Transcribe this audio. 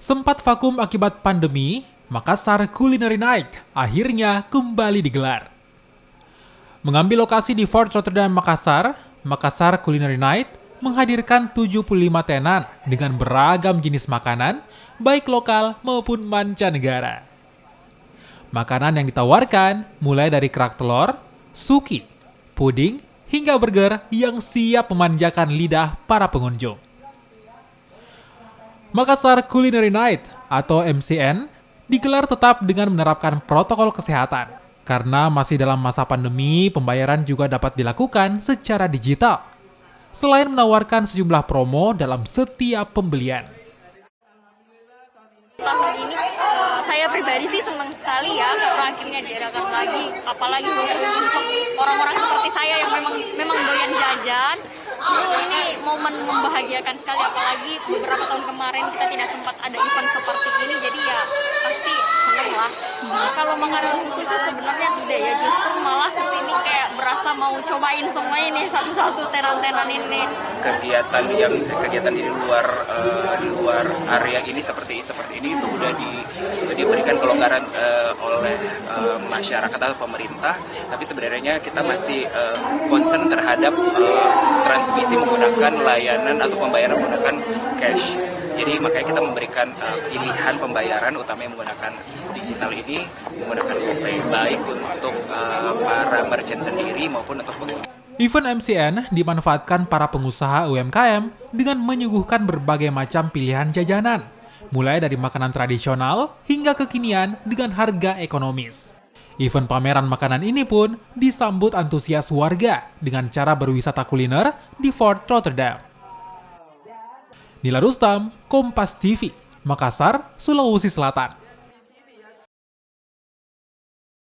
Sempat vakum akibat pandemi, Makassar Culinary Night akhirnya kembali digelar. Mengambil lokasi di Fort Rotterdam, Makassar, Makassar Culinary Night menghadirkan 75 tenan dengan beragam jenis makanan, baik lokal maupun mancanegara. Makanan yang ditawarkan mulai dari kerak telur, suki, puding, hingga burger yang siap memanjakan lidah para pengunjung. Makassar Culinary Night atau MCN digelar tetap dengan menerapkan protokol kesehatan. Karena masih dalam masa pandemi, pembayaran juga dapat dilakukan secara digital. Selain menawarkan sejumlah promo dalam setiap pembelian. Tahun ini saya pribadi sih senang sekali ya karena akhirnya diadakan lagi, apalagi untuk orang-orang seperti saya yang memang doyan jajan. Ini momen membahagiakan sekali, apalagi beberapa tahun kemarin kita tidak sempat ada event seperti ini, jadi ya pasti senang lah. Kalau makanan khususnya sebenarnya tidak ya, justru malah kesini kayak berasa mau cobain semua ini satu-satu tenan-tenan ini. Kegiatan di luar area ini seperti ini itu sudah diberikan kelonggaran oleh masyarakat atau pemerintah, tapi sebenarnya kita masih concern terhadap transmisi menggunakan layanan atau pembayaran menggunakan cash. Jadi makanya kita memberikan pilihan pembayaran utamanya menggunakan digital ini, menggunakan GoPay, baik untuk para merchant sendiri maupun untuk pengguna. Event MCN dimanfaatkan para pengusaha UMKM dengan menyuguhkan berbagai macam pilihan jajanan, mulai dari makanan tradisional hingga kekinian dengan harga ekonomis. Event pameran makanan ini pun disambut antusias warga dengan cara berwisata kuliner di Fort Rotterdam. Nila Rustam, Kompas TV, Makassar, Sulawesi Selatan.